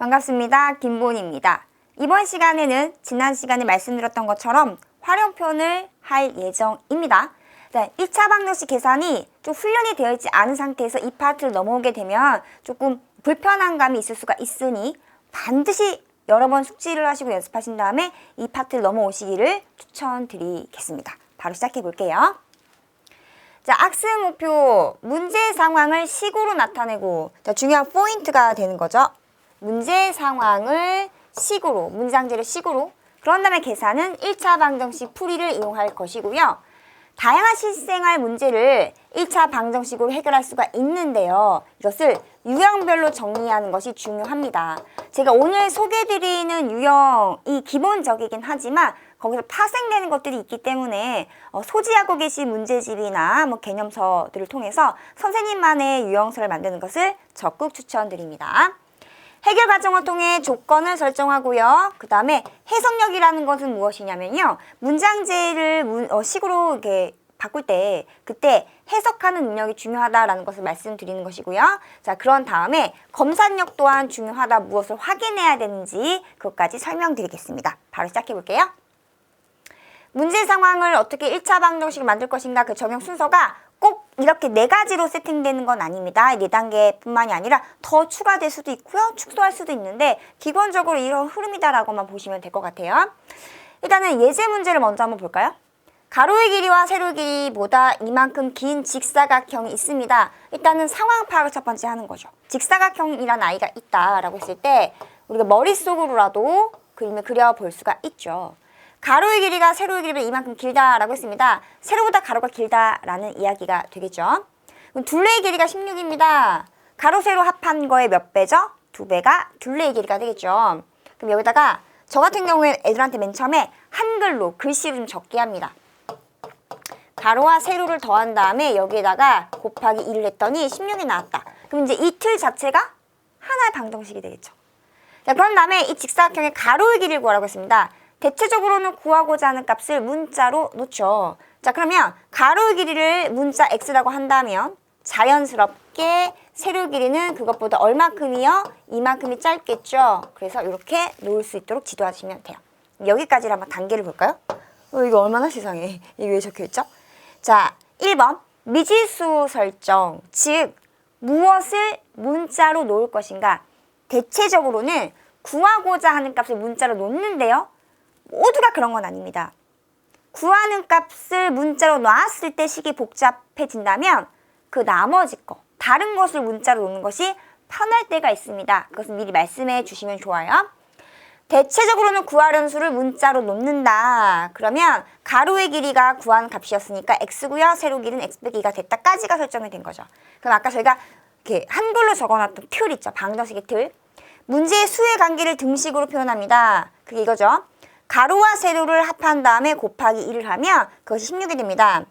반갑습니다. 김보은입니다. 이번 시간에는 지난 시간에 말씀드렸던 것처럼 활용편을 할 예정입니다. 1차 방정식 계산이 좀 훈련이 되어 있지 않은 상태에서 이 파트를 넘어오게 되면 조금 불편한 감이 있을 수가 있으니 반드시 여러 번 숙지를 하시고 연습하신 다음에 이 파트를 넘어오시기를 추천드리겠습니다. 바로 시작해 볼게요. 자, 학습 목표, 문제 상황을 식으로 나타내고, 자, 중요한 포인트가 되는 거죠. 문제 상황을 식으로, 문장제를 식으로, 그런 다음에 계산은 1차 방정식 풀이를 이용할 것이고요. 다양한 실생활 문제를 1차 방정식으로 해결할 수가 있는데요. 이것을 유형별로 정리하는 것이 중요합니다. 제가 오늘 소개해드리는 유형이 기본적이긴 하지만 거기서 파생되는 것들이 있기 때문에 소지하고 계신 문제집이나 개념서들을 통해서 선생님만의 유형서를 만드는 것을 적극 추천드립니다. 해결 과정을 통해 조건을 설정하고요. 그 다음에 해석력이라는 것은 무엇이냐면요. 문장제를 식으로 이렇게 바꿀 때 그때 해석하는 능력이 중요하다라는 것을 말씀드리는 것이고요. 자, 그런 다음에 검사력 또한 중요하다. 무엇을 확인해야 되는지 그것까지 설명드리겠습니다. 바로 시작해 볼게요. 문제 상황을 어떻게 1차 방정식을 만들 것인가 그 적용 순서가 꼭 이렇게 4가지로 세팅되는 건 아닙니다. 4단계뿐만이 아니라 더 추가될 수도 있고요. 축소할 수도 있는데 기본적으로 이런 흐름이다라고만 보시면 될 것 같아요. 일단은 예제 문제를 먼저 한번 볼까요? 가로의 길이와 세로의 길이보다 이만큼 긴 직사각형이 있습니다. 일단은 상황 파악을 첫 번째 하는 거죠. 직사각형이란 아이가 있다라고 했을 때 우리가 머릿속으로라도 그림을 그려볼 수가 있죠. 가로의 길이가 세로의 길이보다 이만큼 길다라고 했습니다. 세로보다 가로가 길다라는 이야기가 되겠죠. 그럼 둘레의 길이가 16입니다. 가로, 세로 합한 거의 몇 배죠? 2배가 둘레의 길이가 되겠죠. 그럼 여기다가 저 같은 경우에 애들한테 맨 처음에 한글로 글씨를 좀 적게 합니다. 가로와 세로를 더한 다음에 여기에다가 곱하기 2를 했더니 16이 나왔다. 그럼 이제 이 틀 자체가 하나의 방정식이 되겠죠. 자, 그런 다음에 이 직사각형의 가로의 길이를 구하라고 했습니다. 대체적으로는 구하고자 하는 값을 문자로 놓죠. 자, 그러면 가로의 길이를 문자 x라고 한다면 자연스럽게 세로의 길이는 그것보다 얼마큼이요? 이만큼이 짧겠죠. 그래서 이렇게 놓을 수 있도록 지도하시면 돼요. 여기까지를 한번 단계를 볼까요? 이거 얼마나 세상에. 이게 왜 적혀있죠? 자, 1번 미지수 설정, 즉 무엇을 문자로 놓을 것인가. 대체적으로는 구하고자 하는 값을 문자로 놓는데요. 모두가 그런 건 아닙니다. 구하는 값을 문자로 놨을 때 식이 복잡해진다면 그 나머지 거, 다른 것을 문자로 놓는 것이 편할 때가 있습니다. 그것은 미리 말씀해 주시면 좋아요. 대체적으로는 구하려는 수를 문자로 놓는다. 그러면 가로의 길이가 구하는 값이었으니까 x고요. 세로 길이는 x 빼기 2가 됐다까지가 설정이 된 거죠. 그럼 아까 저희가 이렇게 한글로 적어놨던 틀 있죠. 방정식의 틀. 문제의 수의 관계를 등식으로 표현합니다. 그게 이거죠. 가로와 세로를 합한 다음에 곱하기 2를 하면 그것이 16이 됩니다.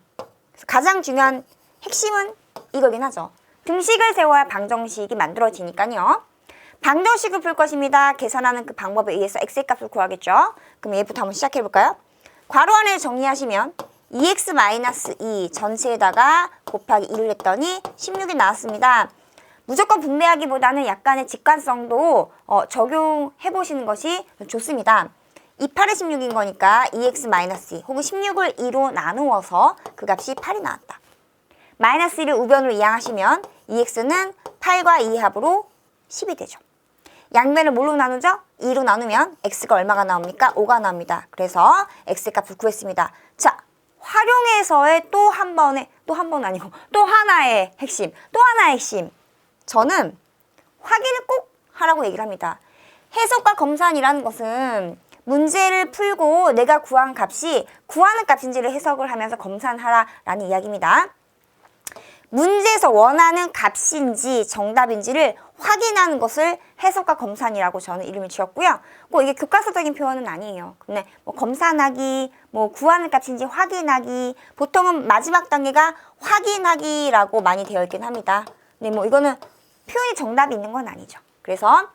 그래서 가장 중요한 핵심은 이거긴 하죠. 등식을 세워야 방정식이 만들어지니까요. 방정식을 풀 것입니다. 계산하는 그 방법에 의해서 x의 값을 구하겠죠. 그럼 얘부터 한번 시작해 볼까요? 괄호 안에 정리하시면 2x-2 전체에다가 곱하기 2를 했더니 16이 나왔습니다. 무조건 분배하기보다는 약간의 직관성도 적용해 보시는 것이 좋습니다. 2, 8에 16인 거니까 2x-2 혹은 16을 2로 나누어서 그 값이 8이 나왔다. 마이너스 1을 우변으로 이항하시면 2x는 8과 2 합으로 10이 되죠. 양변을 뭘로 나누죠? 2로 나누면 x가 얼마가 나옵니까? 5가 나옵니다. 그래서 x 값을 구했습니다. 자, 활용해서의 또 한 하나의 핵심. 저는 확인을 꼭 하라고 얘기를 합니다. 해석과 검산이라는 것은 문제를 풀고 내가 구한 값이 구하는 값인지를 해석을 하면서 검산하라라는 이야기입니다. 문제에서 원하는 값인지 정답인지를 확인하는 것을 해석과 검산이라고 저는 이름을 지었고요. 꼭 이게 교과서적인 표현은 아니에요. 근데 검산하기, 구하는 값인지 확인하기, 보통은 마지막 단계가 확인하기라고 많이 되어 있긴 합니다. 근데 이거는 표현이 정답이 있는 건 아니죠. 그래서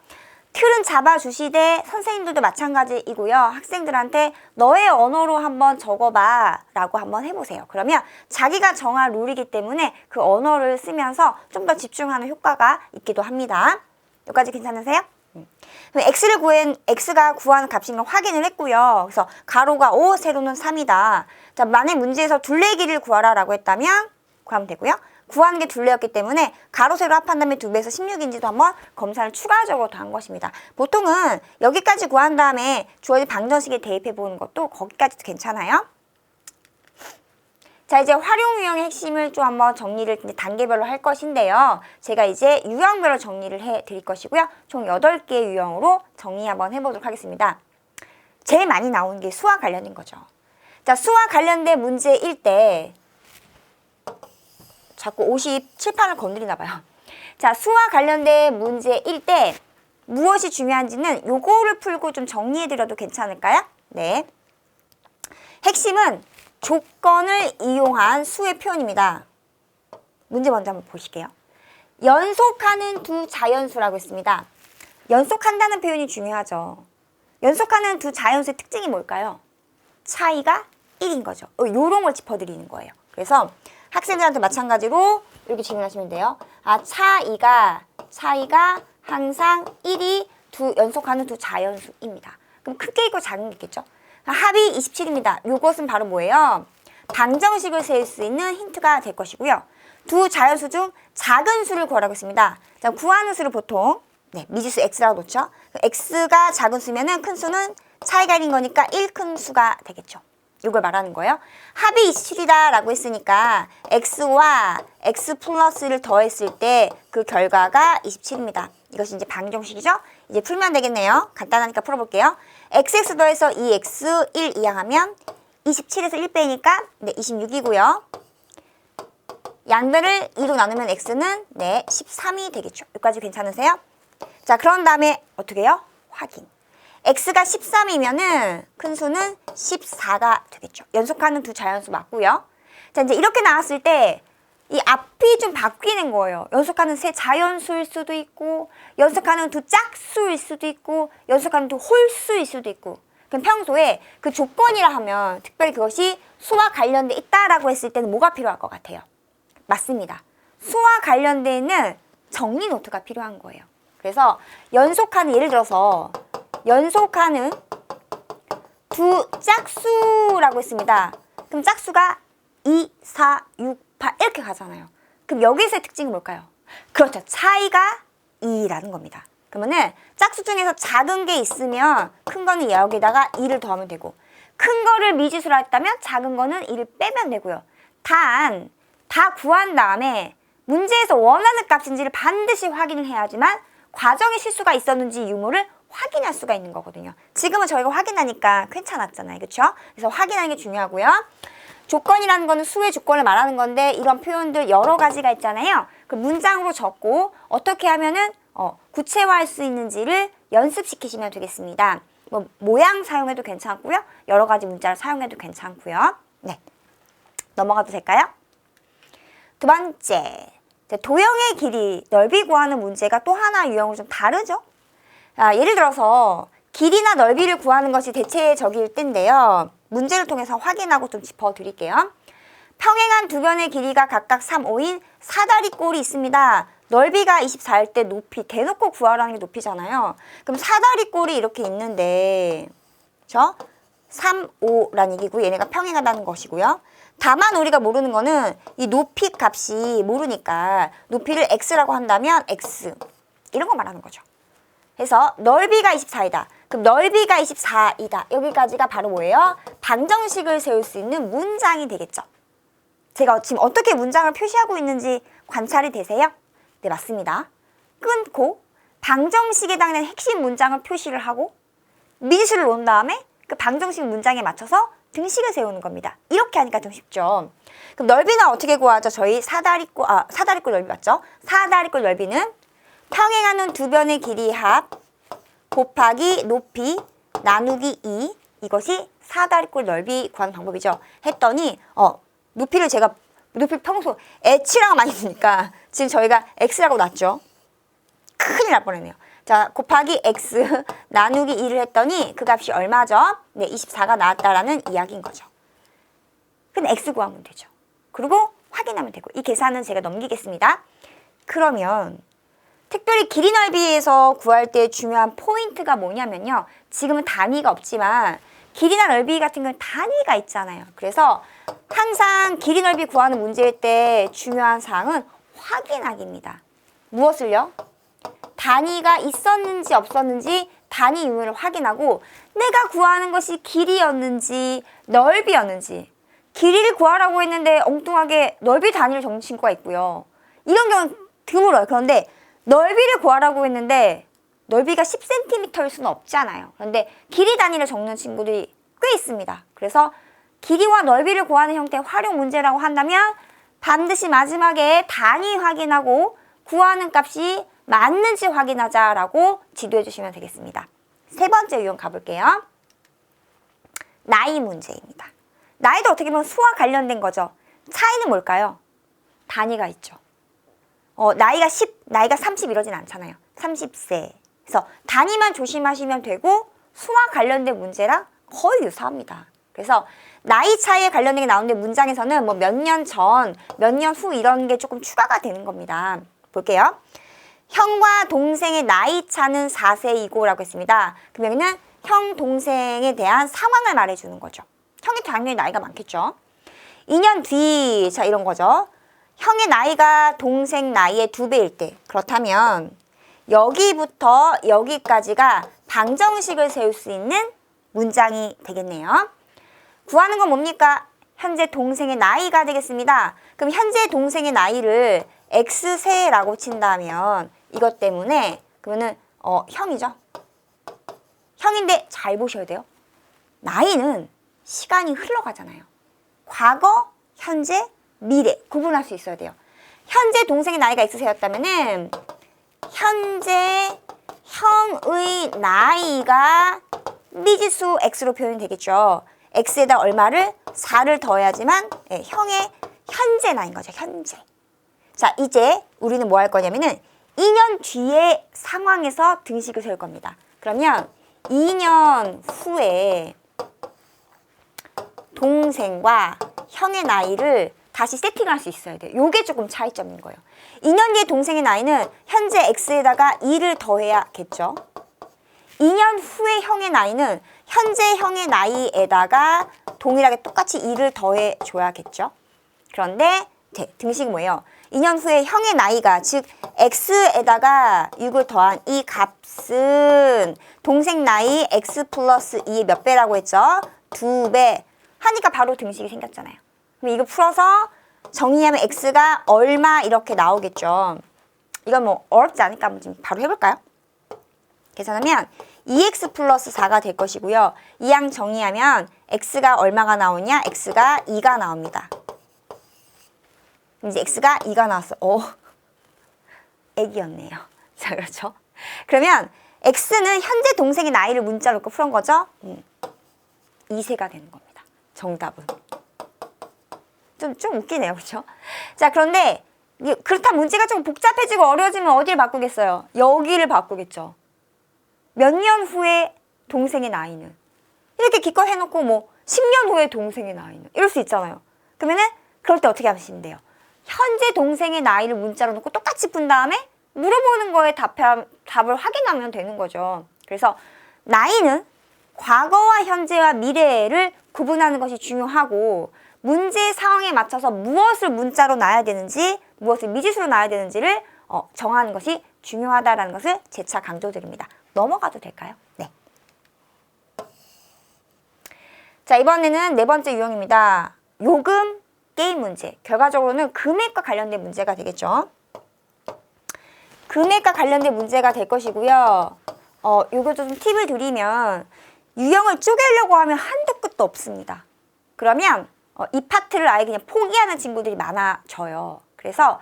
틀은 잡아주시되 선생님들도 마찬가지이고요. 학생들한테 너의 언어로 한번 적어봐 라고 한번 해보세요. 그러면 자기가 정한 룰이기 때문에 그 언어를 쓰면서 좀 더 집중하는 효과가 있기도 합니다. 여기까지 괜찮으세요? 그럼 x가 구하는 값인 걸 확인을 했고요. 그래서 가로가 5, 세로는 3이다. 자, 만약 문제에서 둘레의 길이를 구하라라고 했다면 구하면 되고요. 구하는 게 둘레였기 때문에 가로, 세로 합한 다음에 2배에서 16인지도 한번 검사를 추가적으로 더 한 것입니다. 보통은 여기까지 구한 다음에 주어진 방정식에 대입해 보는 것도 거기까지도 괜찮아요. 자, 이제 활용 유형의 핵심을 좀 한번 정리를 이제 단계별로 할 것인데요. 제가 이제 유형별로 정리를 해 드릴 것이고요. 총 8개의 유형으로 정리 한번 해보도록 하겠습니다. 제일 많이 나오는 게 수와 관련된 거죠. 자, 수와 관련된 문제일 때 자꾸 57판을 건드리나 봐요. 자, 수와 관련된 문제일 때 무엇이 중요한지는 요거를 풀고 좀 정리해드려도 괜찮을까요? 네. 핵심은 조건을 이용한 수의 표현입니다. 문제 먼저 한번 보실게요. 연속하는 두 자연수라고 했습니다. 연속한다는 표현이 중요하죠. 연속하는 두 자연수의 특징이 뭘까요? 차이가 1인 거죠. 요런 걸 짚어드리는 거예요. 그래서 학생들한테 마찬가지로 이렇게 질문하시면 돼요. 아, 차이가 항상 1이 연속하는 두 자연수입니다. 그럼 큰 게 있고 작은 게 있겠죠? 합이 27입니다. 이것은 바로 뭐예요? 방정식을 세울 수 있는 힌트가 될 것이고요. 두 자연수 중 작은 수를 구하라고 했습니다. 자, 구하는 수를 보통 미지수 x라고 놓죠. x가 작은 수면은 큰 수는 차이가 1인 거니까 1 큰 수가 되겠죠. 이걸 말하는 거예요. 합이 27이다 라고 했으니까 x와 x 플러스를 더했을 때 그 결과가 27입니다. 이것이 이제 방정식이죠. 이제 풀면 되겠네요. 간단하니까 풀어볼게요. xx 더해서 2x 1 이항하면 27에서 1 빼니까 26이고요. 양변을 2로 나누면 x는 13이 되겠죠. 여기까지 괜찮으세요? 자, 그런 다음에 어떻게 해요? 확인. x가 13이면은 큰 수는 14가 되겠죠. 연속하는 두 자연수 맞고요. 자, 이제 이렇게 나왔을 때 이 앞이 좀 바뀌는 거예요. 연속하는 세 자연수일 수도 있고, 연속하는 두 짝수일 수도 있고, 연속하는 두 홀수일 수도 있고. 그럼 평소에 그 조건이라 하면 특별히 그것이 수와 관련돼 있다라고 했을 때는 뭐가 필요할 것 같아요? 맞습니다. 수와 관련돼 있는 정리 노트가 필요한 거예요. 그래서 연속하는, 예를 들어서 연속하는 두 짝수라고 했습니다. 그럼 짝수가 2, 4, 6, 8 이렇게 가잖아요. 그럼 여기서의 특징은 뭘까요? 그렇죠. 차이가 2라는 겁니다. 그러면은 짝수 중에서 작은 게 있으면 큰 거는 여기다가 2를 더하면 되고, 큰 거를 미지수로 했다면 작은 거는 2를 빼면 되고요. 단, 다 구한 다음에 문제에서 원하는 값인지를 반드시 확인을 해야지만 과정에 실수가 있었는지 유무를 확인할 수가 있는 거거든요. 지금은 저희가 확인하니까 괜찮았잖아요. 그렇죠? 그래서 확인하는 게 중요하고요. 조건이라는 거는 수의 조건을 말하는 건데 이런 표현들 여러 가지가 있잖아요. 그 문장으로 적고 어떻게 하면은 구체화할 수 있는지를 연습시키시면 되겠습니다. 뭐 모양 사용해도 괜찮고요. 여러 가지 문자를 사용해도 괜찮고요. 네, 넘어가도 될까요? 두 번째, 도형의 길이, 넓이 구하는 문제가 또 하나 유형으로 좀 다르죠? 예를 들어서 길이나 넓이를 구하는 것이 대체적일 때인데요. 문제를 통해서 확인하고 좀 짚어드릴게요. 평행한 두 변의 길이가 각각 3, 5인 사다리꼴이 있습니다. 넓이가 24일 때 높이, 대놓고 구하라는 게 높이잖아요. 그럼 사다리꼴이 이렇게 있는데, 그쵸? 3, 5라는 얘기고 얘네가 평행하다는 것이고요. 다만 우리가 모르는 거는 이 높이 값이 모르니까 높이를 x라고 한다면 x 이런 거 말하는 거죠. 그래서 넓이가 24이다. 그럼 넓이가 24이다. 여기까지가 바로 뭐예요? 방정식을 세울 수 있는 문장이 되겠죠. 제가 지금 어떻게 문장을 표시하고 있는지 관찰이 되세요? 네, 맞습니다. 끊고 방정식에 해당하는 핵심 문장을 표시를 하고 미지수를 놓은 다음에 그 방정식 문장에 맞춰서 등식을 세우는 겁니다. 이렇게 하니까 좀 쉽죠. 그럼 넓이는 어떻게 구하죠? 저희 사다리꼴 넓이 맞죠? 사다리꼴 넓이는 평행하는 두 변의 길이 합 곱하기 높이 나누기 2, 이것이 사다리꼴 넓이 구하는 방법이죠. 했더니 높이를 평소 h랑 많이 쓰니까 지금 저희가 x라고 놨죠. 큰일 날 뻔했네요. 자, 곱하기 x 나누기 2를 했더니 그 값이 얼마죠? 네, 24가 나왔다라는 이야기인 거죠. 근데 x 구하면 되죠. 그리고 확인하면 되고, 이 계산은 제가 넘기겠습니다. 그러면 특별히 길이 넓이에서 구할 때 중요한 포인트가 뭐냐면요. 지금은 단위가 없지만 길이나 넓이 같은 경우는 단위가 있잖아요. 그래서 항상 길이 넓이 구하는 문제일 때 중요한 사항은 확인하기입니다. 무엇을요? 단위가 있었는지 없었는지 단위 유무를 확인하고 내가 구하는 것이 길이였는지 넓이였는지. 길이를 구하라고 했는데 엉뚱하게 넓이 단위를 적는 친구가 있고요. 이런 경우는 드물어요. 그런데 넓이를 구하라고 했는데 넓이가 10cm일 수는 없잖아요. 그런데 길이 단위를 적는 친구들이 꽤 있습니다. 그래서 길이와 넓이를 구하는 형태의 활용 문제라고 한다면 반드시 마지막에 단위 확인하고 구하는 값이 맞는지 확인하자라고 지도해 주시면 되겠습니다. 세 번째 유형 가볼게요. 나이 문제입니다. 나이도 어떻게 보면 수와 관련된 거죠. 차이는 뭘까요? 단위가 있죠. 나이가 10, 나이가 30 이러진 않잖아요. 30세. 그래서 단위만 조심하시면 되고 수와 관련된 문제랑 거의 유사합니다. 그래서 나이 차이에 관련된 게 나오는데 문장에서는 뭐 몇 년 전, 몇 년 후 이런 게 조금 추가가 되는 겁니다. 볼게요. 형과 동생의 나이 차는 4세이고 라고 했습니다. 그러면은 형, 동생에 대한 상황을 말해주는 거죠. 형이 당연히 나이가 많겠죠. 2년 뒤, 자 이런 거죠. 형의 나이가 동생 나이의 2배일 때. 그렇다면 여기부터 여기까지가 방정식을 세울 수 있는 문장이 되겠네요. 구하는 건 뭡니까? 현재 동생의 나이가 되겠습니다. 그럼 현재 동생의 나이를 X세라고 친다면 이것 때문에 그러면은 형이죠. 형인데 잘 보셔야 돼요. 나이는 시간이 흘러가잖아요. 과거, 현재, 미래 구분할 수 있어야 돼요. 현재 동생의 나이가 X세였다면은 현재 형의 나이가 미지수 X로 표현이 되겠죠. X에다 얼마를? 4를 더해야지만 형의 현재 나이인 거죠. 현재. 자, 이제 우리는 뭐 할 거냐면은 2년 뒤의 상황에서 등식을 세울 겁니다. 그러면 2년 후에 동생과 형의 나이를 다시 세팅할 수 있어야 돼요. 요게 조금 차이점인 거예요. 2년 뒤의 동생의 나이는 현재 X에다가 2를 더해야겠죠. 2년 후의 형의 나이는 현재 형의 나이에다가 동일하게 똑같이 2를 더해줘야겠죠. 그런데 등식이 뭐예요? 2년 후에 형의 나이가 즉 X에다가 6을 더한 이 값은 동생 나이 X 플러스 2의 몇 배라고 했죠? 2배 하니까 바로 등식이 생겼잖아요. 그럼 이거 풀어서 정의하면 X가 얼마 이렇게 나오겠죠. 이건 뭐 어렵지 않으니까 한번 좀 바로 해볼까요? 계산하면 2x 플러스 4가 될 것이고요. 이 양 정의하면 x가 얼마가 나오냐? x가 2가 나옵니다. 이제 x가 2가 나왔어. 애기였네요. 자, 그렇죠? 그러면 x는 현재 동생의 나이를 문자로 넣고 풀은 거죠? 2세가 되는 겁니다. 정답은. 좀 웃기네요. 그렇죠? 자, 그런데 그렇다면 문제가 좀 복잡해지고 어려워지면 어디를 바꾸겠어요? 여기를 바꾸겠죠. 몇 년 후에 동생의 나이는 이렇게 기껏 해놓고 뭐 10년 후에 동생의 나이는 이럴 수 있잖아요. 그러면은 그럴 때 어떻게 하시면 돼요? 현재 동생의 나이를 문자로 놓고 똑같이 푼 다음에 물어보는 거에 답을 확인하면 되는 거죠. 그래서 나이는 과거와 현재와 미래를 구분하는 것이 중요하고 문제 상황에 맞춰서 무엇을 문자로 놔야 되는지 무엇을 미지수로 놔야 되는지를 정하는 것이 중요하다는 것을 재차 강조드립니다. 넘어가도 될까요? 네. 자, 이번에는 네 번째 유형입니다. 요금 게임 문제. 결과적으로는 금액과 관련된 문제가 되겠죠. 금액과 관련된 문제가 될 것이고요. 요거 좀 팁을 드리면 유형을 쪼개려고 하면 한도 끝도 없습니다. 그러면 이 파트를 아예 그냥 포기하는 친구들이 많아져요. 그래서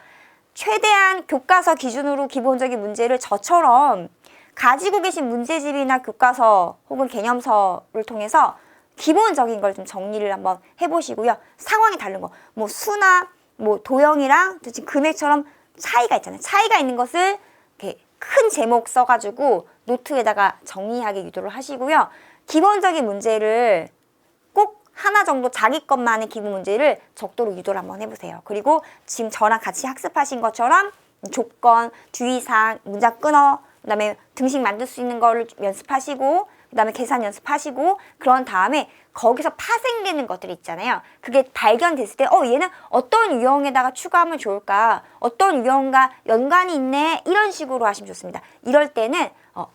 최대한 교과서 기준으로 기본적인 문제를 저처럼 가지고 계신 문제집이나 교과서 혹은 개념서를 통해서 기본적인 걸 좀 정리를 한번 해보시고요. 상황이 다른 거, 뭐 수나 뭐 도형이랑 지금 금액처럼 차이가 있잖아요. 차이가 있는 것을 이렇게 큰 제목 써가지고 노트에다가 정리하게 유도를 하시고요. 기본적인 문제를 꼭 하나 정도 자기 것만의 기본 문제를 적도록 유도를 한번 해보세요. 그리고 지금 저랑 같이 학습하신 것처럼 조건, 주의사항, 문장 끊어, 그 다음에 등식 만들 수 있는 거를 연습하시고, 그 다음에 계산 연습하시고, 그런 다음에 거기서 파생되는 것들이 있잖아요. 그게 발견됐을 때 얘는 어떤 유형에다가 추가하면 좋을까, 어떤 유형과 연관이 있네, 이런 식으로 하시면 좋습니다. 이럴 때는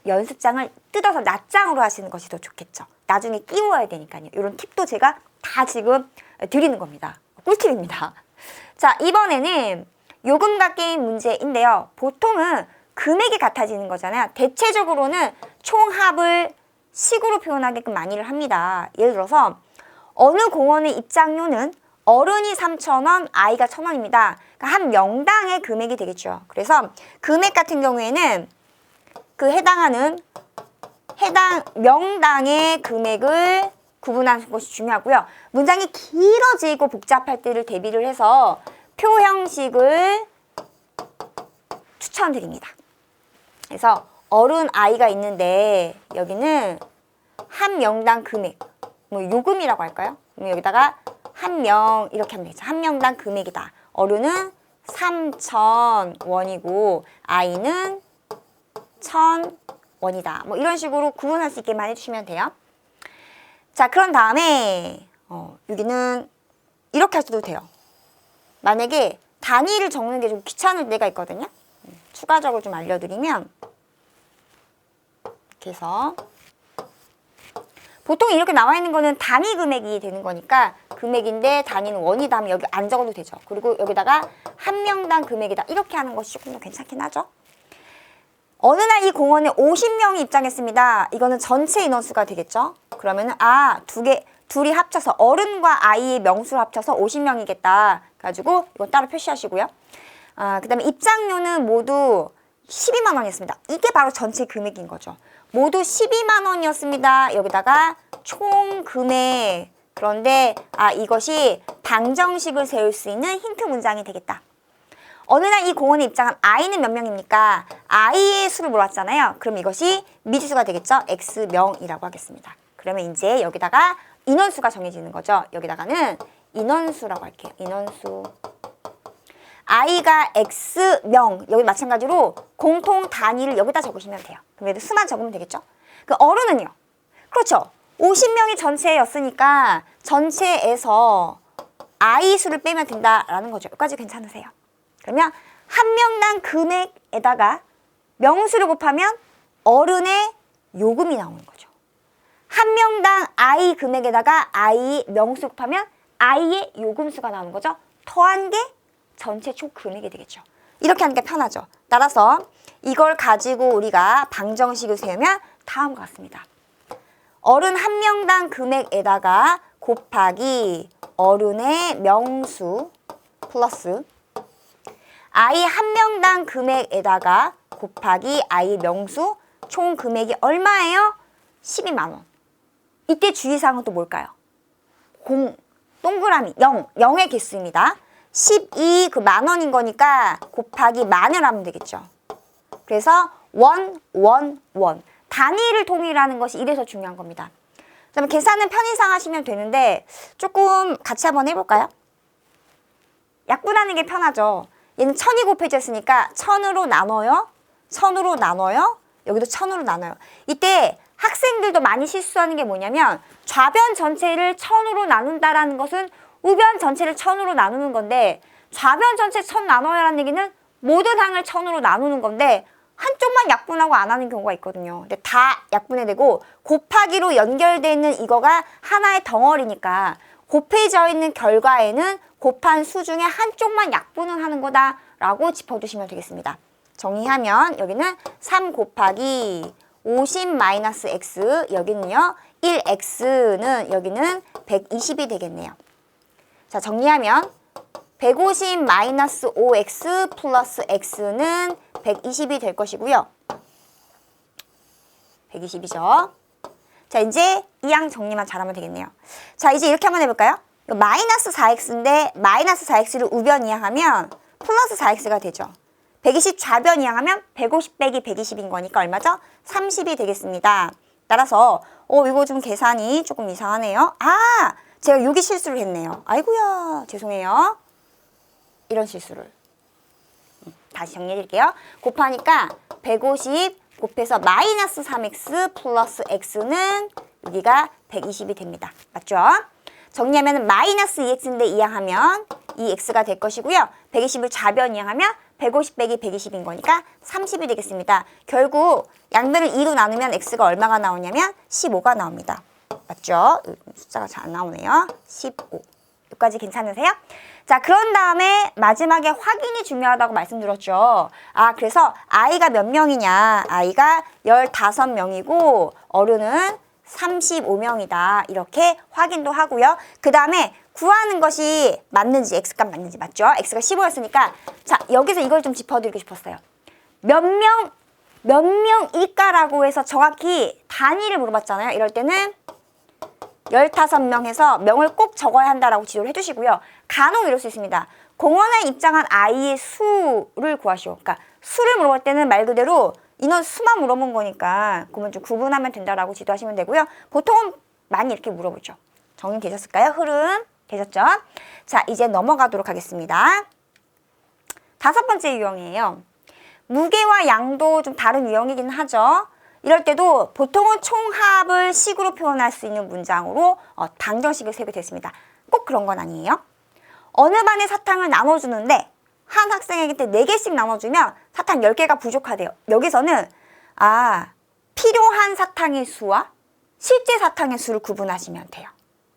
연습장을 뜯어서 낱장으로 하시는 것이 더 좋겠죠. 나중에 끼워야 되니까요. 이런 팁도 제가 다 지금 드리는 겁니다. 꿀팁입니다. 자, 이번에는 요금과 게임 문제인데요. 보통은 금액이 같아지는 거잖아요. 대체적으로는 총합을 식으로 표현하게끔 많이를 합니다. 예를 들어서 어느 공원의 입장료는 어른이 3,000원, 아이가 1,000원입니다. 그러니까 한 명당의 금액이 되겠죠. 그래서 금액 같은 경우에는 그 해당 명당의 금액을 구분하는 것이 중요하고요. 문장이 길어지고 복잡할 때를 대비를 해서 표 형식을 추천드립니다. 그래서 어른 아이가 있는데 여기는 한 명당 금액, 뭐 요금이라고 할까요? 그럼 여기다가 한 명 이렇게 하면 되죠. 한 명당 금액이다. 어른은 3,000원이고 아이는 1,000원이다. 뭐 이런 식으로 구분할 수 있게만 해주시면 돼요. 자, 그런 다음에 여기는 이렇게 하셔도 돼요. 만약에 단위를 적는 게 좀 귀찮을 때가 있거든요. 추가적으로 좀 알려드리면 이렇게 해서 보통 이렇게 나와 있는 거는 단위 금액이 되는 거니까 금액인데 단위는 원이다 하면 여기 안 적어도 되죠. 그리고 여기다가 한 명당 금액이다 이렇게 하는 것이 조금 더 괜찮긴 하죠. 어느 날 이 공원에 50명이 입장했습니다. 이거는 전체 인원수가 되겠죠. 그러면은 둘이 합쳐서 어른과 아이의 명수를 합쳐서 50명이겠다. 가지고 이건 따로 표시하시고요. 그 다음에 입장료는 모두 12만 원이었습니다. 이게 바로 전체 금액인 거죠. 모두 12만 원이었습니다. 여기다가 총 금액. 그런데 이것이 방정식을 세울 수 있는 힌트 문장이 되겠다. 어느 날 이 공원에 입장한 아이는 몇 명입니까? 아이의 수를 물었잖아요. 그럼 이것이 미지수가 되겠죠? X명이라고 하겠습니다. 그러면 이제 여기다가 인원수가 정해지는 거죠. 여기다가는 인원수라고 할게요. 인원수. 아이가 X명, 여기 마찬가지로 공통 단위를 여기다 적으시면 돼요. 그럼 수만 적으면 되겠죠? 그 어른은요? 그렇죠. 50명이 전체였으니까 전체에서 아이 수를 빼면 된다라는 거죠. 여기까지 괜찮으세요? 그러면 한 명당 금액에다가 명수를 곱하면 어른의 요금이 나오는 거죠. 한 명당 아이 금액에다가 아이 명수 곱하면 아이의 요금수가 나오는 거죠. 더한 게 전체 총 금액이 되겠죠. 이렇게 하는 게 편하죠. 따라서 이걸 가지고 우리가 방정식을 세우면 다음과 같습니다. 어른 한 명당 금액에다가 곱하기 어른의 명수 플러스 아이 한 명당 금액에다가 곱하기 아이의 명수 총 금액이 얼마예요? 12만 원. 이때 주의사항은 또 뭘까요? 동그라미 0의 개수입니다. 12 그 만 원인 거니까 곱하기 만을 하면 되겠죠. 그래서 원. 단위를 통일하는 것이 이래서 중요한 겁니다. 그다음에 계산은 편의상 하시면 되는데 조금 같이 한번 해볼까요? 약분하는 게 편하죠. 얘는 1000이 곱해졌으니까 1000으로 나눠요. 1000으로 나눠요. 여기도 1000으로 나눠요. 이때 학생들도 많이 실수하는 게 뭐냐면 좌변 전체를 1000으로 나눈다라는 것은 우변 전체를 1000으로 나누는 건데 좌변 전체 1000 나눠요라는 얘기는 모든 항을 1000으로 나누는 건데 한쪽만 약분하고 안 하는 경우가 있거든요. 근데 다 약분해내고 곱하기로 연결되어 있는 이거가 하나의 덩어리니까 곱해져 있는 결과에는 곱한 수 중에 한쪽만 약분을 하는 거다라고 짚어두시면 되겠습니다. 정리하면 여기는 3 곱하기 50-x 여기는요 1x는 여기는 120이 되겠네요. 자, 정리하면 150-5x 플러스 x는 120이 될 것이고요. 120이죠. 자, 이제 이 양 정리만 잘하면 되겠네요. 자, 이제 이렇게 한번 해볼까요? 마이너스 4x인데 마이너스 4x를 우변 이항하면 플러스 4x가 되죠. 120 좌변 이항하면 150 빼기 120인 거니까 얼마죠? 30이 되겠습니다. 따라서 이거 좀 계산이 조금 이상하네요. 제가 여기 실수를 했네요. 아이고야, 죄송해요. 이런 실수를. 다시 정리해드릴게요. 곱하니까 150 곱해서 마이너스 3x 플러스 x는 여기가 120이 됩니다. 맞죠? 정리하면 마이너스 2x인데 이항하면 2x가 될 것이고요. 120을 좌변 이항하면 150 빼기 120인 거니까 30이 되겠습니다. 결국 양변을 2로 나누면 x가 얼마가 나오냐면 15가 나옵니다. 맞죠? 숫자가 잘 안 나오네요. 15. 여기까지 괜찮으세요? 자, 그런 다음에 마지막에 확인이 중요하다고 말씀드렸죠. 아, 그래서 아이가 몇 명이냐? 아이가 15명이고 어른은 35명이다. 이렇게 확인도 하고요. 그 다음에 구하는 것이 맞는지, x값 맞는지 맞죠? x가 15였으니까 자, 여기서 이걸 좀 짚어드리고 싶었어요. 몇 명일까라고 해서 정확히 단위를 물어봤잖아요. 이럴 때는 15명 해서 명을 꼭 적어야 한다라고 지도를 해주시고요. 간혹 이럴 수 있습니다. 공원에 입장한 아이의 수를 구하시오. 그러니까 수를 물어볼 때는 말 그대로 인원 수만 물어본 거니까 그러면 좀 구분하면 된다라고 지도하시면 되고요. 보통은 많이 이렇게 물어보죠. 정리되셨을까요? 흐름 되셨죠? 자, 이제 넘어가도록 하겠습니다. 5번째 유형이에요. 무게와 양도 좀 다른 유형이긴 하죠. 이럴 때도 보통은 총합을 식으로 표현할 수 있는 문장으로 방정식을 세우게 됐습니다. 꼭 그런 건 아니에요. 어느 반에 사탕을 나눠주는데 한 학생에게 4개씩 나눠주면 사탕 10개가 부족하대요. 여기서는 필요한 사탕의 수와 실제 사탕의 수를 구분하시면 돼요.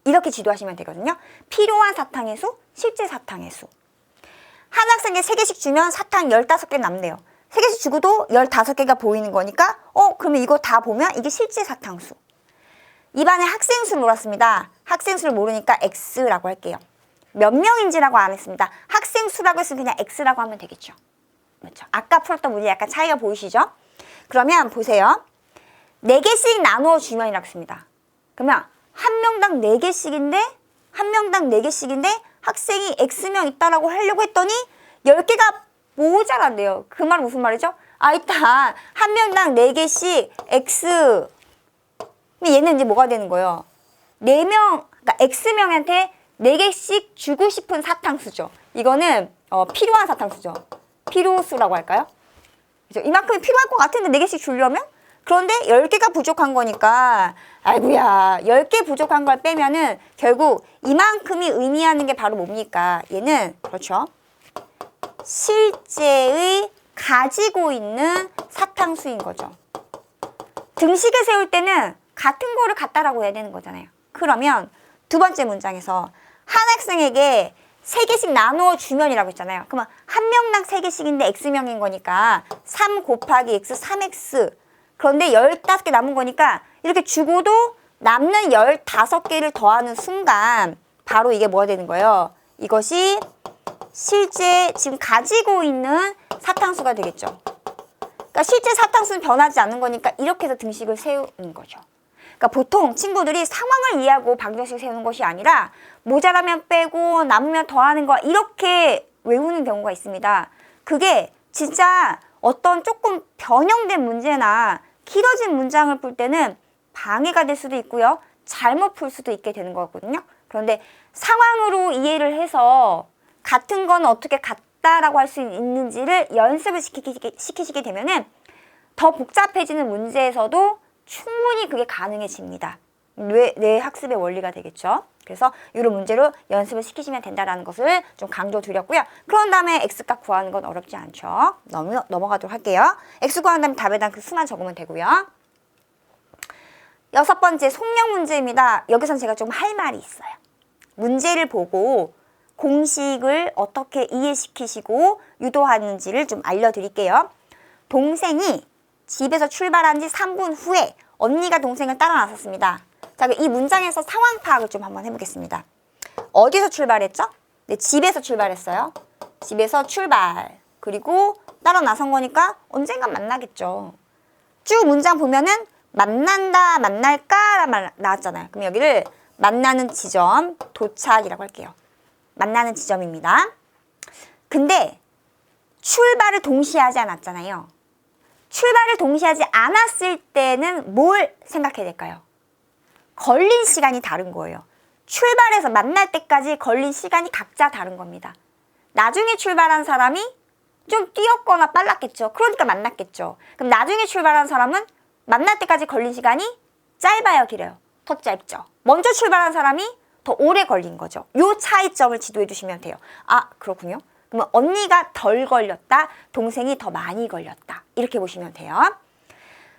이렇게 지도하시면 되거든요. 필요한 사탕의 수, 실제 사탕의 수. 한 학생에게 3개씩 주면 사탕 15개 남네요. 3개씩 주고도 15개가 보이는 거니까 그러면 이거 다 보면 이게 실제 사탕수. 입안에 학생 수를 몰았습니다. 학생 수를 모르니까 x라고 할게요. 몇 명인지라고 안 했습니다. 학생 수라고 했으면 그냥 x라고 하면 되겠죠. 그렇죠? 아까 풀었던 문제 약간 차이가 보이시죠? 그러면 보세요. 4개씩 나누어 주면이라고 했습니다. 그러면 한 명당 4개씩인데 학생이 x명 있다라고 하려고 했더니 10개가 모자란대요. 그 말은 무슨 말이죠? 일단 한 명당 4개씩 x. 얘는 이제 뭐가 되는 거예요? 4명, 그러니까 x명한테 4개씩 주고 싶은 사탕수죠. 이거는 필요한 사탕수죠. 필요수라고 할까요? 그죠? 이만큼이 필요할 것 같은데 4개씩 주려면? 그런데 10개가 부족한 거니까 아이고야 10개 부족한 걸 빼면은 결국 이만큼이 의미하는 게 바로 뭡니까? 얘는 그렇죠. 실제의 가지고 있는 사탕수인 거죠. 등식을 세울 때는 같은 거를 같다라고 해야 되는 거잖아요. 그러면 두 번째 문장에서 한 학생에게 3개씩 나누어 주면이라고 했잖아요. 그러면 한 명당 3개씩인데 x명인 거니까 3 곱하기 x 3x. 그런데 15개 남은 거니까 이렇게 주고도 남는 15개를 더하는 순간 바로 이게 뭐가 되는 거예요? 이것이 실제 지금 가지고 있는 사탕수가 되겠죠. 그러니까 실제 사탕수는 변하지 않는 거니까 이렇게 해서 등식을 세우는 거죠. 그러니까 보통 친구들이 상황을 이해하고 방정식 세우는 것이 아니라 모자라면 빼고 남으면 더하는 거 이렇게 외우는 경우가 있습니다. 그게 진짜 어떤 조금 변형된 문제나 길어진 문장을 풀 때는 방해가 될 수도 있고요. 잘못 풀 수도 있게 되는 거거든요. 그런데 상황으로 이해를 해서 같은 건 어떻게 같다라고 할 수 있는지를 연습을 시키시게 되면은 더 복잡해지는 문제에서도 충분히 그게 가능해집니다. 뇌 학습의 원리가 되겠죠. 그래서 이런 문제로 연습을 시키시면 된다는 것을 좀 강조드렸고요. 그런 다음에 x값 구하는 건 어렵지 않죠. 넘어가도록 할게요. x 구한 다음에 답에다 그 수만 적으면 되고요. 6번째 속력 문제입니다. 여기서 제가 좀 할 말이 있어요. 문제를 보고 공식을 어떻게 이해시키시고 유도하는지를 좀 알려드릴게요. 동생이 집에서 출발한 지 3분 후에 언니가 동생을 따라 나섰습니다. 자, 이 문장에서 상황 파악을 좀 한번 해보겠습니다. 어디서 출발했죠? 네, 집에서 출발했어요. 집에서 출발. 그리고 따라 나선 거니까 언젠간 만나겠죠. 쭉 문장 보면은 만난다, 만날까 나왔잖아요. 그럼 여기를 만나는 지점, 도착이라고 할게요. 만나는 지점입니다. 근데 출발을 동시에 하지 않았잖아요. 출발을 동시에 하지 않았을 때는 뭘 생각해야 될까요? 걸린 시간이 다른 거예요. 출발해서 만날 때까지 걸린 시간이 각자 다른 겁니다. 나중에 출발한 사람이 좀 뛰었거나 빨랐겠죠. 그러니까 만났겠죠. 그럼 나중에 출발한 사람은 만날 때까지 걸린 시간이 짧아요, 길어요? 더 짧죠. 먼저 출발한 사람이 더 오래 걸린 거죠. 요 차이점을 지도해 주시면 돼요. 아, 그렇군요. 그러면 언니가 덜 걸렸다, 동생이 더 많이 걸렸다. 이렇게 보시면 돼요.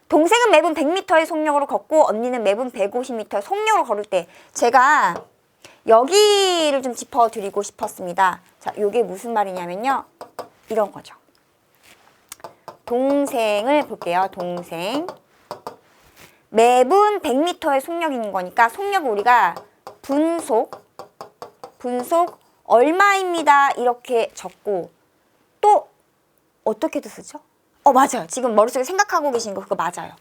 동생은 매분 100m의 속력으로 걷고 언니는 매분 150m의 속력으로 걸을 때 제가 여기를 좀 짚어드리고 싶었습니다. 자, 요게 무슨 말이냐면요. 이런 거죠. 동생을 볼게요. 동생. 매분 100m의 속력인 거니까 속력을 우리가 분속 얼마입니다. 이렇게 적고 또 어떻게도 쓰죠? 맞아요. 지금 머릿속에 생각하고 계신 거 그거 맞아요.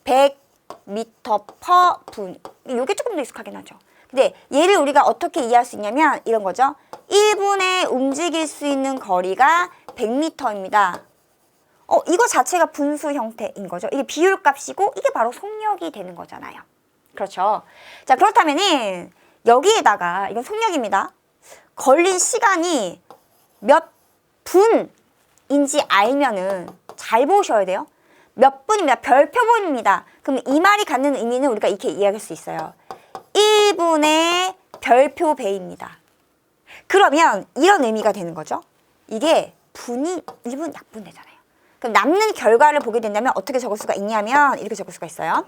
100m per 분. 이게 조금 더 익숙하긴 하죠. 근데 얘를 우리가 어떻게 이해할 수 있냐면 이런 거죠. 1분에 움직일 수 있는 거리가 100m입니다. 이거 자체가 분수 형태인 거죠. 이게 비율값이고 이게 바로 속력이 되는 거잖아요. 그렇죠. 자, 그렇다면은 여기에다가 이건 속력입니다. 걸린 시간이 몇 분인지 알면은 잘 보셔야 돼요. 몇 분입니다. 별표분입니다. 그럼 이 말이 갖는 의미는 우리가 이렇게 이해할 수 있어요. 1분의 별표 배입니다. 그러면 이런 의미가 되는 거죠. 이게 분이 1분 약분되잖아요. 그럼 남는 결과를 보게 된다면 어떻게 적을 수가 있냐면 이렇게 적을 수가 있어요.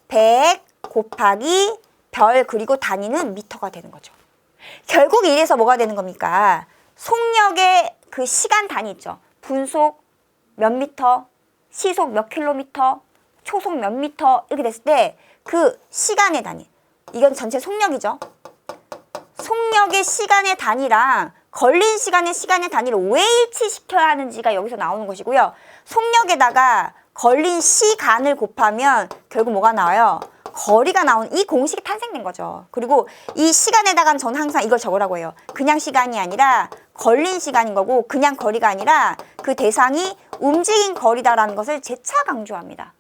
100 곱하기 별 그리고 단위는 미터가 되는 거죠. 결국 이래서 뭐가 되는 겁니까? 속력의 그 시간 단위 있죠. 분속 몇 미터, 시속 몇 킬로미터, 초속 몇 미터 이렇게 됐을 때 그 시간의 단위, 이건 전체 속력이죠. 속력의 시간의 단위랑 걸린 시간의 단위를 왜 일치시켜야 하는지가 여기서 나오는 것이고요. 속력에다가 걸린 시간을 곱하면 결국 뭐가 나와요? 거리가 나오는 이 공식이 탄생된 거죠. 그리고 이 시간에다가 저는 항상 이걸 적으라고 해요. 그냥 시간이 아니라 걸린 시간인 거고 그냥 거리가 아니라 그 대상이 움직인 거리다라는 것을 재차 강조합니다.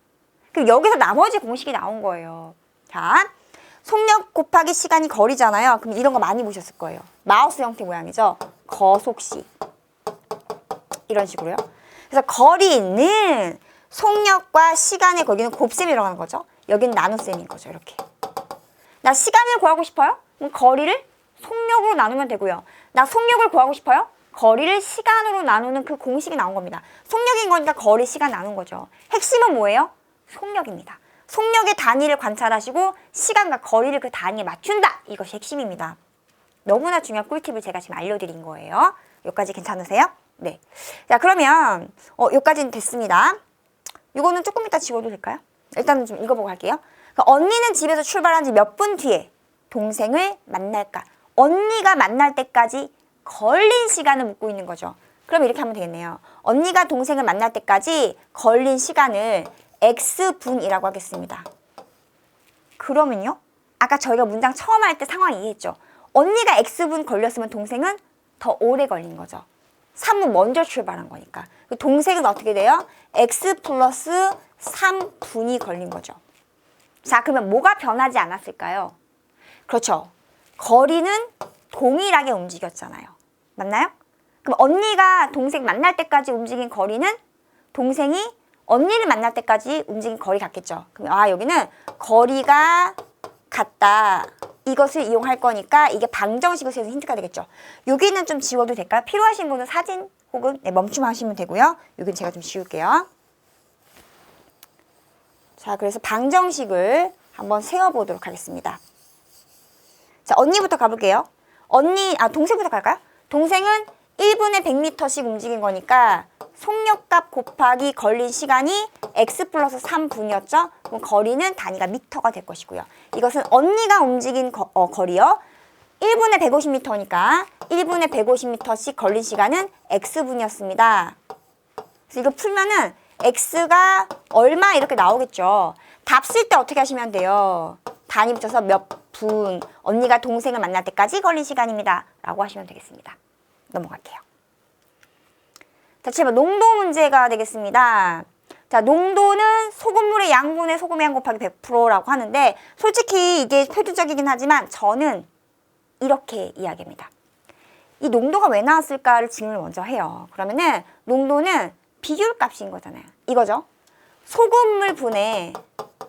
그럼 여기서 나머지 공식이 나온 거예요. 자, 속력 곱하기 시간이 거리잖아요. 그럼 이런 거 많이 보셨을 거예요. 마우스 형태 모양이죠. 거속식. 이런 식으로요. 그래서 거리는 속력과 시간의 거기는 곱셈이라고 하는 거죠. 여기는 나눗셈인 거죠. 이렇게. 나 시간을 구하고 싶어요? 그럼 거리를 속력으로 나누면 되고요. 나 속력을 구하고 싶어요? 거리를 시간으로 나누는 그 공식이 나온 겁니다. 속력인 거니까 거리, 시간 나눈 거죠. 핵심은 뭐예요? 속력입니다. 속력의 단위를 관찰하시고 시간과 거리를 그 단위에 맞춘다. 이것이 핵심입니다. 너무나 중요한 꿀팁을 제가 지금 알려드린 거예요. 여기까지 괜찮으세요? 네. 자, 그러면 여기까지는 됐습니다. 이거는 조금 이따 지워도 될까요? 일단은 좀 읽어보고 갈게요. 그러니까 언니는 집에서 출발한 지 몇 분 뒤에 동생을 만날까? 언니가 만날 때까지 걸린 시간을 묻고 있는 거죠. 그럼 이렇게 하면 되겠네요. 언니가 동생을 만날 때까지 걸린 시간을 X분이라고 하겠습니다. 그러면요. 아까 저희가 문장 처음 할 때 상황 이해했죠. 언니가 X분 걸렸으면 동생은 더 오래 걸린 거죠. 3분 먼저 출발한 거니까. 동생은 어떻게 돼요? X 플러스 3분이 걸린 거죠. 자, 그러면 뭐가 변하지 않았을까요? 그렇죠. 거리는 동일하게 움직였잖아요. 맞나요? 그럼 언니가 동생 만날 때까지 움직인 거리는 동생이 언니를 만날 때까지 움직인 거리 같겠죠. 그럼 여기는 거리가 같다. 이것을 이용할 거니까 이게 방정식을 써서 힌트가 되겠죠. 여기는 좀 지워도 될까요? 필요하신 분은 사진 혹은 멈춤하시면 되고요. 여기는 제가 좀 지울게요. 자, 그래서 방정식을 한번 세워보도록 하겠습니다. 자, 언니부터 가볼게요. 동생부터 갈까요? 동생은 1분에 100m씩 움직인 거니까 속력값 곱하기 걸린 시간이 X 플러스 3분이었죠? 그럼 거리는 단위가 미터가 될 것이고요. 이것은 언니가 움직인 거리요. 1분에 150m니까 1분에 150m씩 걸린 시간은 X분이었습니다. 그래서 이거 풀면은 X가 얼마 이렇게 나오겠죠. 답 쓸 때 어떻게 하시면 돼요? 단위 붙여서 몇 분, 언니가 동생을 만날 때까지 걸린 시간입니다. 라고 하시면 되겠습니다. 넘어갈게요. 자, 제발 농도 문제가 되겠습니다. 자, 농도는 소금물의 양분의 소금의 양 곱하기 100%라고 하는데 솔직히 이게 표준적이긴 하지만 저는 이렇게 이야기합니다. 이 농도가 왜 나왔을까를 질문을 먼저 해요. 그러면은 농도는 비율 값인 거잖아요. 이거죠. 소금물 분해,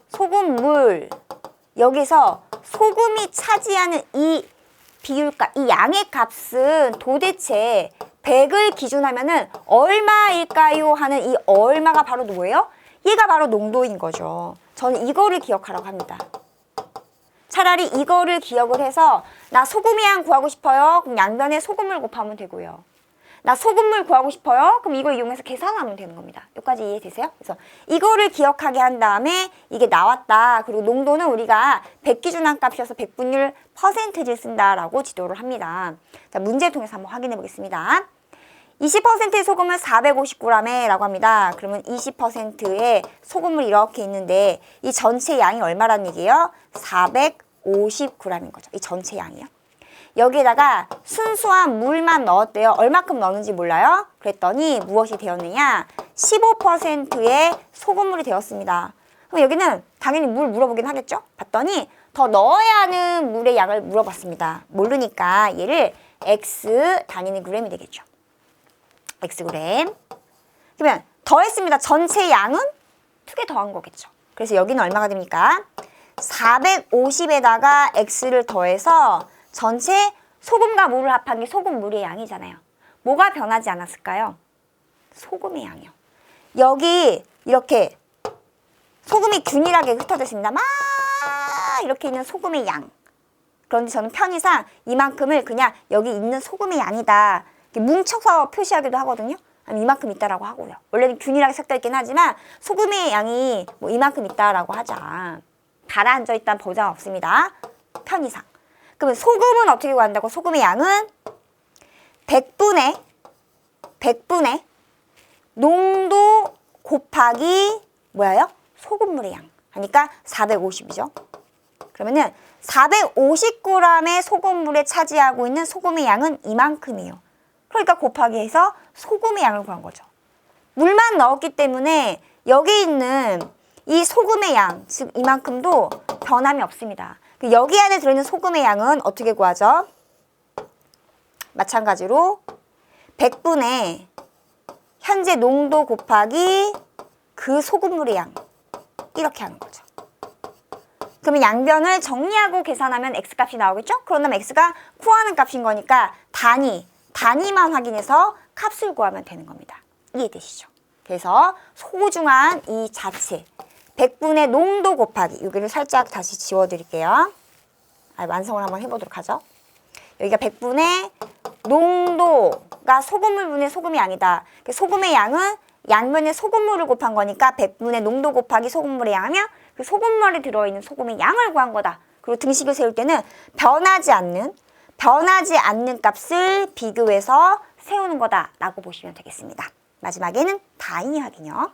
소금물, 여기서 소금이 차지하는 이 비율값, 이 양의 값은 도대체 100을 기준하면은 얼마일까요? 하는 이 얼마가 바로 뭐예요? 얘가 바로 농도인 거죠. 저는 이거를 기억하라고 합니다. 차라리 이거를 기억을 해서 나 소금의 양 구하고 싶어요. 그럼 양변에 소금물 곱하면 되고요. 나 소금물 구하고 싶어요. 그럼 이걸 이용해서 계산하면 되는 겁니다. 여기까지 이해되세요? 그래서 이거를 기억하게 한 다음에 이게 나왔다. 그리고 농도는 우리가 100 기준한 값이어서 100분율 %를 쓴다라고 지도를 합니다. 자, 문제를 통해서 한번 확인해 보겠습니다. 20%의 소금을 450g에 라고 합니다. 그러면 20%의 소금물이 이렇게 있는데 이 전체 양이 얼마란 얘기예요? 450g인 거죠. 이 전체 양이요. 여기에다가 순수한 물만 넣었대요. 얼마큼 넣었는지 몰라요? 그랬더니 무엇이 되었느냐? 15%의 소금물이 되었습니다. 그럼 여기는 당연히 물 물어보긴 하겠죠? 봤더니 더 넣어야 하는 물의 양을 물어봤습니다. 모르니까 얘를 X 당연히 g이 되겠죠. Xg. 그러면 더했습니다. 전체 양은 2개 더한 거겠죠. 그래서 여기는 얼마가 됩니까? 450에다가 X를 더해서 전체 소금과 물을 합한 게 소금물의 양이잖아요. 뭐가 변하지 않았을까요? 소금의 양이요. 여기 이렇게 소금이 균일하게 흩어져 있습니다. 막 이렇게 있는 소금의 양. 그런데 저는 편의상 이만큼을 그냥 여기 있는 소금의 양이다. 뭉쳐서 표시하기도 하거든요. 아니면 이만큼 있다라고 하고요. 원래는 균일하게 섞여 있긴 하지만 소금의 양이 뭐 이만큼 있다라고 하자. 가라앉아 있다는 보장 없습니다. 편의상. 그러면 소금은 어떻게 구한다고? 소금의 양은 100분의 농도 곱하기 뭐예요? 소금물의 양. 하니까 450이죠. 그러면은 450g의 소금물에 차지하고 있는 소금의 양은 이만큼이에요. 그러니까 곱하기 해서 소금의 양을 구한 거죠. 물만 넣었기 때문에 여기 있는 이 소금의 양, 즉 이만큼도 변함이 없습니다. 여기 안에 들어있는 소금의 양은 어떻게 구하죠? 마찬가지로 100분의 현재 농도 곱하기 그 소금물의 양, 이렇게 하는 거죠. 그러면 양변을 정리하고 계산하면 X값이 나오겠죠? 그러면 X가 구하는 값인 거니까 단위만 확인해서 값을 구하면 되는 겁니다. 이해되시죠? 그래서 소중한 이 자체 100분의 농도 곱하기, 여기를 살짝 다시 지워드릴게요. 완성을 한번 해보도록 하죠. 여기가 100분의 농도가 소금물 분의 소금의 양이다. 소금의 양은 양변에 소금물을 곱한 거니까 100분의 농도 곱하기 소금물의 양 하면 그 소금물에 들어있는 소금의 양을 구한 거다. 그리고 등식을 세울 때는 변하지 않는 값을 비교해서 세우는 거다라고 보시면 되겠습니다. 마지막에는 단위 확인요.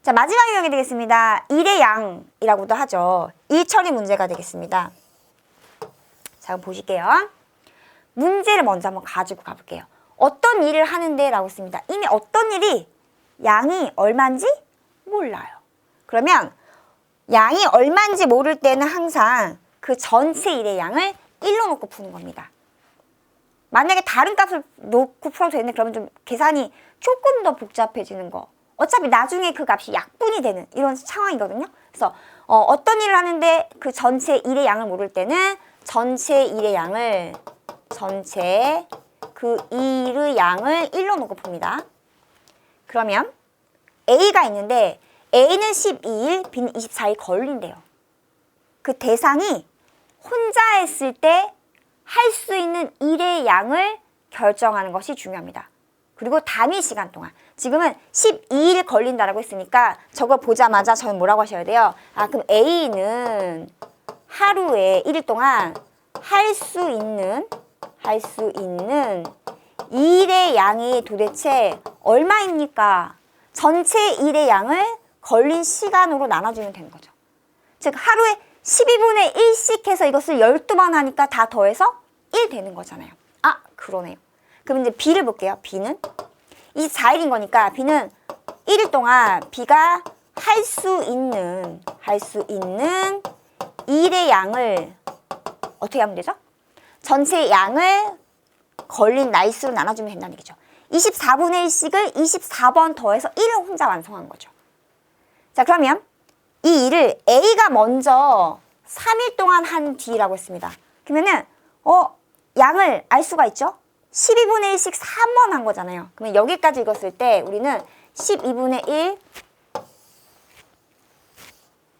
자, 마지막 유형이 되겠습니다. 일의 양이라고도 하죠. 일 처리 문제가 되겠습니다. 자, 그럼 보실게요. 문제를 먼저 한번 가지고 가볼게요. 어떤 일을 하는데 라고 씁니다. 이미 어떤 일이 양이 얼마인지 몰라요. 그러면 양이 얼마인지 모를 때는 항상 그 전체 일의 양을 1로 놓고 푸는 겁니다. 만약에 다른 값을 놓고 풀어도 되는데 그러면 좀 계산이 조금 더 복잡해지는 거. 어차피 나중에 그 값이 약분이 되는 이런 상황이거든요. 그래서 어떤 일을 하는데 그 전체 일의 양을 모를 때는 전체 일의 양을 그 일의 양을 1로 놓고 풉니다. 그러면 A가 있는데 A는 12일, B는 24일 걸린대요. 그 대상이 혼자 했을 때 할 수 있는 일의 양을 결정하는 것이 중요합니다. 그리고 단위 시간 동안. 지금은 12일 걸린다라고 했으니까 저거 보자마자 저는 뭐라고 하셔야 돼요? 그럼 A는 하루에 1일 동안 할 수 있는 일의 양이 도대체 얼마입니까? 전체 일의 양을 걸린 시간으로 나눠주면 되는 거죠. 즉 하루에 12분의 1씩 해서 이것을 12번 하니까 다 더해서 1 되는 거잖아요. 그러네요. 그럼 이제 B를 볼게요. B는 24일인 거니까 B는 1일 동안 B가 할 수 있는 일의 양을 어떻게 하면 되죠? 전체 양을 걸린 날수로 나눠주면 된다는 얘기죠. 24분의 1씩을 24번 더해서 1을 혼자 완성한 거죠. 자, 그러면 이 일을 A가 먼저 3일 동안 한 뒤라고 했습니다. 그러면은 양을 알 수가 있죠? 12분의 1씩 3번 한 거잖아요. 그러면 여기까지 읽었을 때 우리는 12분의 1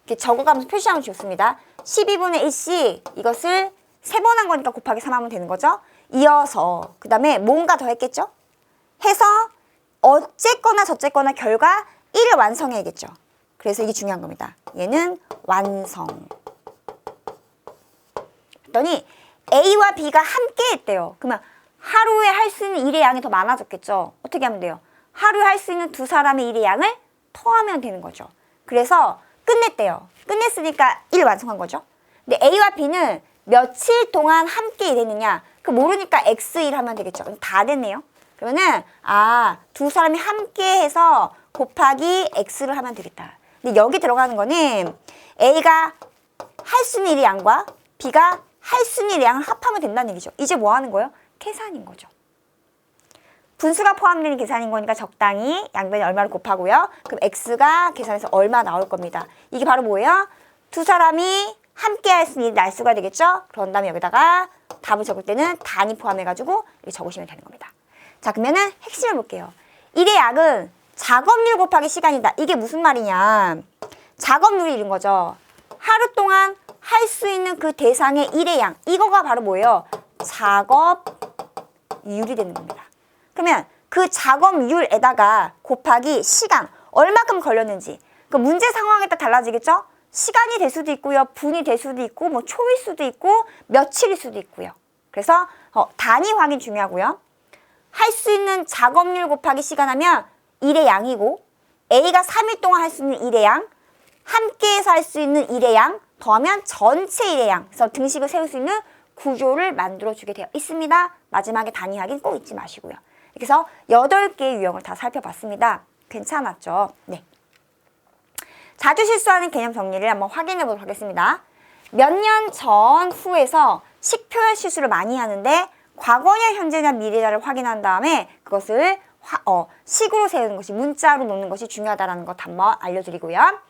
이렇게 적어가면서 표시하면 좋습니다. 12분의 1씩 이것을 3번 한 거니까 곱하기 3 하면 되는 거죠. 이어서 그 다음에 뭔가 더 했겠죠? 해서 어쨌거나 저쨌거나 결과 1을 완성해야겠죠. 그래서 이게 중요한 겁니다. 얘는 완성. 그랬더니 A와 B가 함께 했대요. 그러면 하루에 할 수 있는 일의 양이 더 많아졌겠죠. 어떻게 하면 돼요? 하루에 할 수 있는 두 사람의 일의 양을 더하면 되는 거죠. 그래서 끝냈대요. 끝냈으니까 1 완성한 거죠. 근데 A와 B는 며칠 동안 함께 일했느냐? 그 모르니까 X1 하면 되겠죠. 다 됐네요. 그러면은 두 사람이 함께 해서 곱하기 X를 하면 되겠다. 근데 여기 들어가는 거는 A가 할 수 있는 일의 양과 B가 할 수 있는 일의 양을 합하면 된다는 얘기죠. 이제 뭐 하는 거예요? 계산인 거죠. 분수가 포함되는 계산인 거니까 적당히 양변이 얼마를 곱하고요. 그럼 X가 계산해서 얼마 나올 겁니다. 이게 바로 뭐예요? 두 사람이 함께 할 수 있는 날수가 되겠죠? 그런 다음에 여기다가 답을 적을 때는 단위 포함해가지고 이렇게 적으시면 되는 겁니다. 자, 그러면은 핵심을 볼게요. 일의 양은 작업률 곱하기 시간이다. 이게 무슨 말이냐? 작업률이 이런 거죠. 하루 동안 할 수 있는 그 대상의 일의 양. 이거가 바로 뭐예요? 작업률이 되는 겁니다. 그러면 그 작업률에다가 곱하기 시간. 얼마큼 걸렸는지. 그 문제 상황에 따라 달라지겠죠? 시간이 될 수도 있고요. 분이 될 수도 있고 뭐 초일 수도 있고 며칠일 수도 있고요. 그래서 단위 확인 중요하고요. 할 수 있는 작업률 곱하기 시간 하면 일의 양이고 A가 3일 동안 할 수 있는 일의 양, 함께해서 할 수 있는 일의 양 더하면 전체 일의 양. 그래서 등식을 세울 수 있는 구조를 만들어주게 되어 있습니다. 마지막에 단위 확인 꼭 잊지 마시고요. 그래서 8개의 유형을 다 살펴봤습니다. 괜찮았죠? 네. 자주 실수하는 개념 정리를 한번 확인해 보도록 하겠습니다. 몇 년 전, 후에서 식표현 실수를 많이 하는데 과거냐, 현재냐, 미래냐를 확인한 다음에 그것을 식으로 세우는 것이, 문자로 놓는 것이 중요하다는 것 한번 알려드리고요.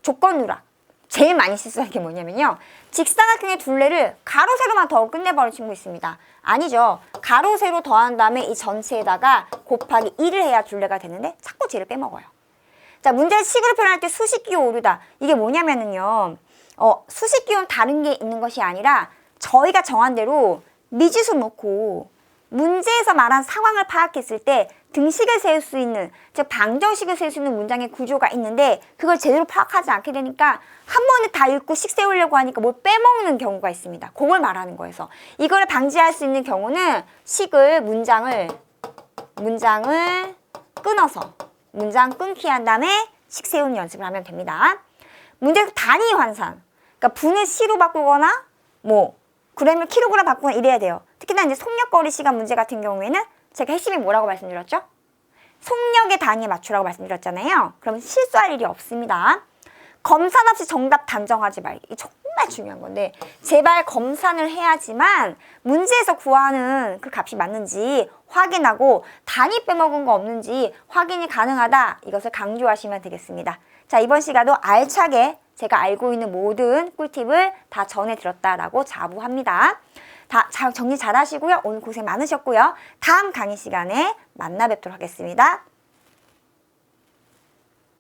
조건 누락. 제일 많이 실수하는 게 뭐냐면요. 직사각형의 둘레를 가로, 세로만 더하고 끝내버리는 친구 있습니다. 아니죠. 가로, 세로 더한 다음에 이 전체에다가 곱하기 1을 해야 둘레가 되는데 자꾸 쟤를 빼먹어요. 자, 문제를 식으로 표현할 때 수식기호 오류다. 이게 뭐냐면은요. 수식기호는 다른 게 있는 것이 아니라 저희가 정한 대로 미지수 놓고 문제에서 말한 상황을 파악했을 때 등식을 세울 수 있는, 즉 방정식을 세울 수 있는 문장의 구조가 있는데 그걸 제대로 파악하지 않게 되니까 한 번에 다 읽고 식 세우려고 하니까 뭘 빼먹는 경우가 있습니다. 그걸 말하는 거여서 이거를 방지할 수 있는 경우는 식을 문장을 끊어서 문장 끊기 한 다음에 식 세우는 연습을 하면 됩니다. 문제에서 단위 환산, 그러니까 분을 시로 바꾸거나 그램을 킬로그램 바꾸거나 이래야 돼요. 특히나 이제 속력거리 시간 문제 같은 경우에는 제가 핵심이 뭐라고 말씀드렸죠? 속력의 단위에 맞추라고 말씀드렸잖아요. 그럼 실수할 일이 없습니다. 검산 없이 정답 단정하지 말기. 이게 정말 중요한 건데 제발 검산을 해야지만 문제에서 구하는 그 값이 맞는지 확인하고 단위 빼먹은 거 없는지 확인이 가능하다. 이것을 강조하시면 되겠습니다. 자, 이번 시간도 알차게 제가 알고 있는 모든 꿀팁을 다 전해드렸다라고 자부합니다. 다 정리 잘 하시고요. 오늘 고생 많으셨고요. 다음 강의 시간에 만나 뵙도록 하겠습니다.